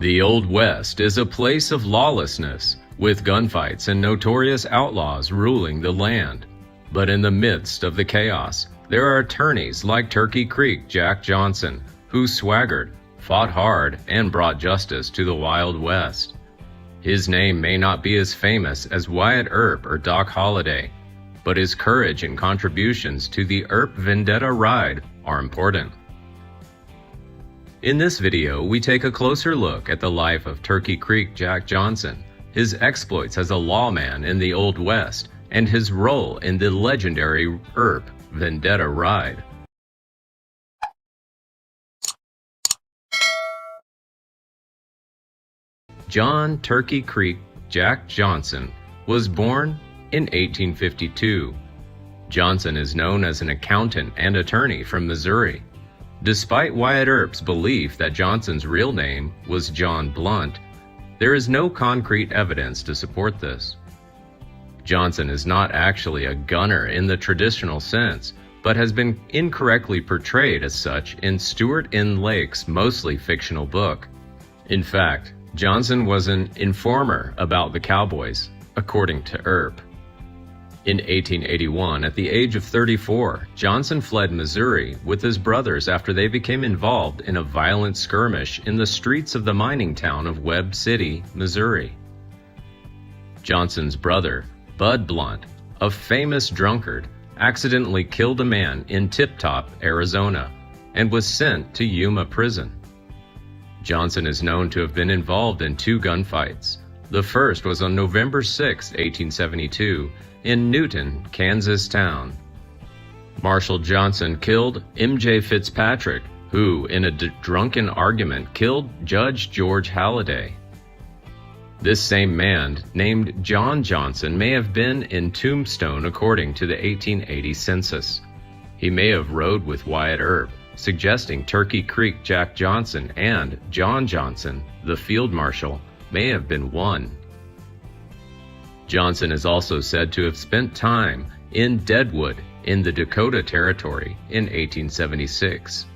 The Old West is a place of lawlessness, with gunfights and notorious outlaws ruling the land. But in the midst of the chaos, there are attorneys like Turkey Creek Jack Johnson, who swaggered, fought hard, and brought justice to the Wild West. His name may not be as famous as Wyatt Earp or Doc Holliday, but his courage and contributions to the Earp Vendetta ride are important. In this video, we take a closer look at the life of Turkey Creek Jack Johnson, his exploits as a lawman in the Old West, and his role in the legendary Earp Vendetta ride. John Turkey Creek Jack Johnson was born in 1852. Johnson is known as an accountant and attorney from Missouri. Despite Wyatt Earp's belief that Johnson's real name was John Blunt, there is no concrete evidence to support this. Johnson is not actually a gunner in the traditional sense, but has been incorrectly portrayed as such in Stuart N. Lake's mostly fictional book. In fact, Johnson was an informer about the Cowboys, according to Earp. In 1881, at the age of 34, Johnson fled Missouri with his brothers after they became involved in a violent skirmish in the streets of the mining town of Webb City, Missouri. Johnson's brother, Bud Blunt, a famous drunkard, accidentally killed a man in Tip Top, Arizona, and was sent to Yuma prison. Johnson is known to have been involved in two gunfights. The first was on November 6, 1872, in Newton, Kansas town. Marshal Johnson killed M.J. Fitzpatrick, who, in a drunken argument, killed Judge George Halliday. This same man, named John Johnson, may have been in Tombstone according to the 1880 census. He may have rode with Wyatt Earp, suggesting Turkey Creek Jack Johnson and John Johnson, the field marshal, may have been one. Johnson is also said to have spent time in Deadwood in the Dakota Territory in 1876.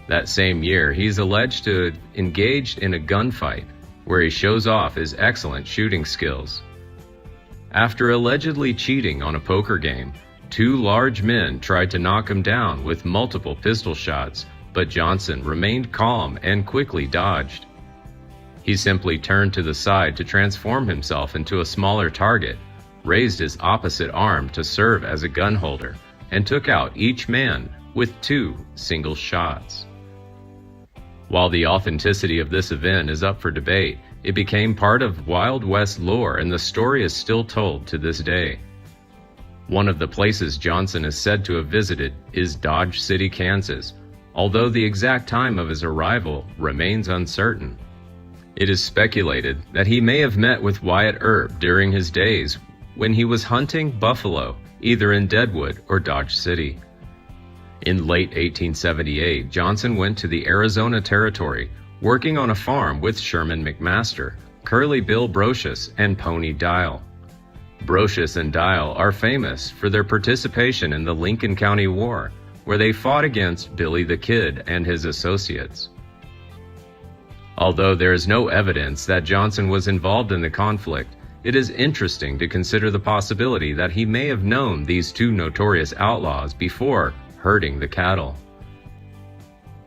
That same year, he's alleged to have engaged in a gunfight where he shows off his excellent shooting skills. After allegedly cheating on a poker game, two large men tried to knock him down with multiple pistol shots, but Johnson remained calm and quickly dodged. He simply turned to the side to transform himself into a smaller target, raised his opposite arm to serve as a gun holder, and took out each man with two single shots. While the authenticity of this event is up for debate, it became part of Wild West lore, and the story is still told to this day. One of the places Johnson is said to have visited is Dodge City, Kansas, although the exact time of his arrival remains uncertain. It is speculated that he may have met with Wyatt Earp during his days when he was hunting buffalo, either in Deadwood or Dodge City. In late 1878, Johnson went to the Arizona Territory, working on a farm with Sherman McMaster, Curly Bill Brocious, and Pony Dial. Brocious and Dial are famous for their participation in the Lincoln County War, where they fought against Billy the Kid and his associates. Although there is no evidence that Johnson was involved in the conflict, it is interesting to consider the possibility that he may have known these two notorious outlaws before herding the cattle.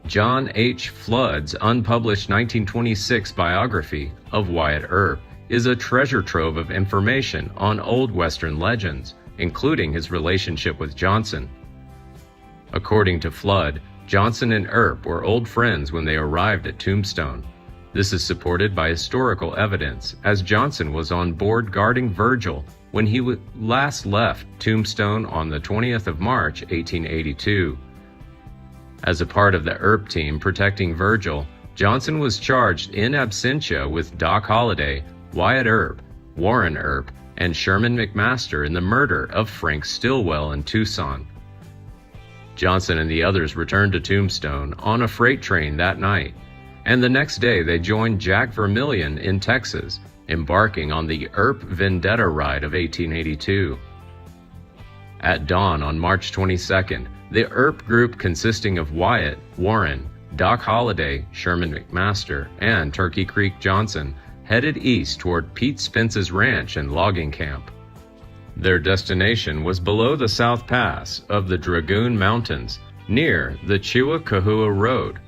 John H. Flood's unpublished 1926 biography of Wyatt Earp is a treasure trove of information on Old Western legends, including his relationship with Johnson. According to Flood, Johnson and Earp were old friends when they arrived at Tombstone. This is supported by historical evidence, as Johnson was on board guarding Virgil when he last left Tombstone on the 20th of March, 1882. As a part of the Earp team protecting Virgil, Johnson was charged in absentia with Doc Holliday, Wyatt Earp, Warren Earp, and Sherman McMaster in the murder of Frank Stillwell in Tucson. Johnson and the others returned to Tombstone on a freight train that night, and the next day they joined Jack Vermillion in Texas, embarking on the Earp Vendetta ride of 1882. At dawn on March 22nd, the Earp group consisting of Wyatt, Warren, Doc Holliday, Sherman McMaster, and Turkey Creek Johnson headed east toward Pete Spence's ranch and logging camp. Their destination was below the South Pass of the Dragoon Mountains, near the Chihuahua Road.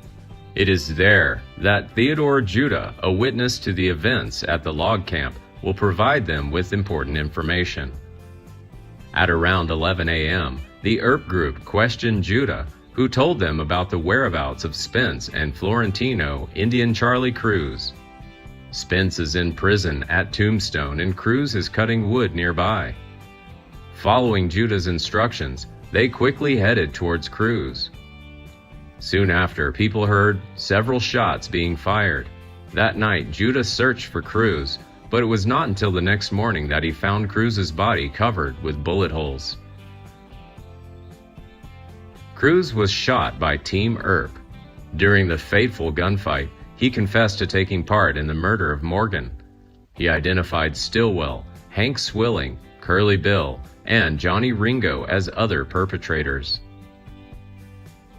It is there that Theodore Judah, a witness to the events at the log camp, will provide them with important information. At around 11 a.m., the Earp group questioned Judah, who told them about the whereabouts of Spence and Florentino Indian Charlie Cruz. Spence is in prison at Tombstone and Cruz is cutting wood nearby. Following Judah's instructions, they quickly headed towards Cruz. Soon after, people heard several shots being fired. That night, Judah searched for Cruz, but it was not until the next morning that he found Cruz's body covered with bullet holes. Cruz was shot by Team Earp. During the fateful gunfight, he confessed to taking part in the murder of Morgan. He identified Stillwell, Hank Swilling, Curly Bill, and Johnny Ringo as other perpetrators.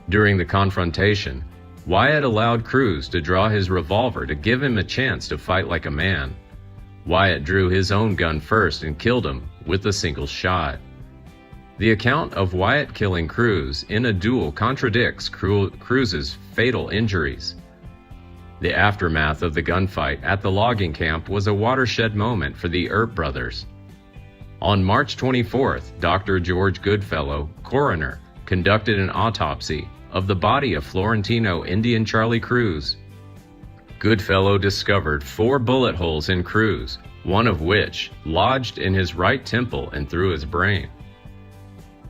During the confrontation, Wyatt allowed Cruz to draw his revolver to give him a chance to fight like a man. Wyatt drew his own gun first and killed him with a single shot. The account of Wyatt killing Cruz in a duel contradicts Cruz's fatal injuries. The aftermath of the gunfight at the logging camp was a watershed moment for the Earp brothers. On March 24th, Dr. George Goodfellow, coroner, conducted an autopsy of the body of Florentino Indian Charlie Cruz. Goodfellow discovered 4 bullet holes in Cruz, one of which lodged in his right temple and through his brain.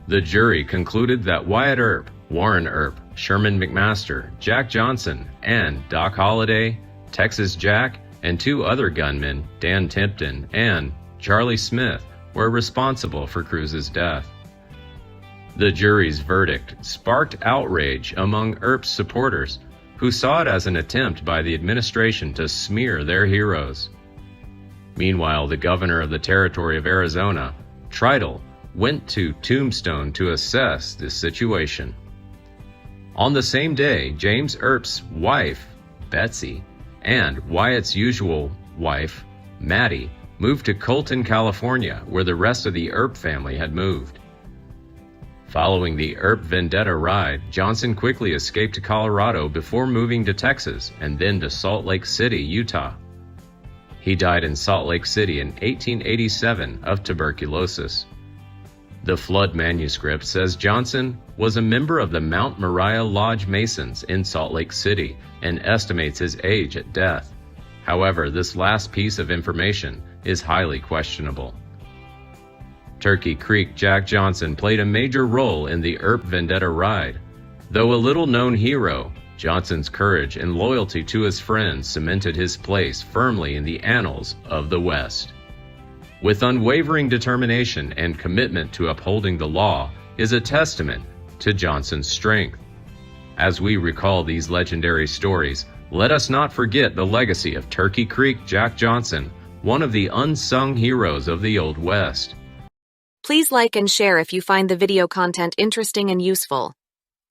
The jury concluded that Wyatt Earp, Warren Earp, Sherman McMaster, Jack Johnson, and Doc Holliday, Texas Jack, and 2 other gunmen, Dan Tipton and Charlie Smith, were responsible for Cruz's death. The jury's verdict sparked outrage among Earp's supporters, who saw it as an attempt by the administration to smear their heroes. Meanwhile, the governor of the territory of Arizona, Tritle, went to Tombstone to assess this situation. On the same day, James Earp's wife, Betsy, and Wyatt's usual wife, Maddie, moved to Colton, California, where the rest of the Earp family had moved. Following the Earp Vendetta ride, Johnson quickly escaped to Colorado before moving to Texas and then to Salt Lake City, Utah. He died in Salt Lake City in 1887 of tuberculosis. The Flood manuscript says Johnson was a member of the Mount Moriah Lodge Masons in Salt Lake City and estimates his age at death. However, this last piece of information is highly questionable. Turkey Creek Jack Johnson played a major role in the Earp Vendetta ride. Though a little-known hero, Johnson's courage and loyalty to his friends cemented his place firmly in the annals of the West. With unwavering determination and commitment to upholding the law is a testament to Johnson's strength. As we recall these legendary stories, let us not forget the legacy of Turkey Creek Jack Johnson, one of the unsung heroes of the Old West. Please like and share if you find the video content interesting and useful.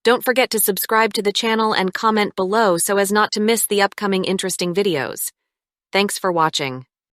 Don't forget to subscribe to the channel and comment below so as not to miss the upcoming interesting videos. Thanks for watching.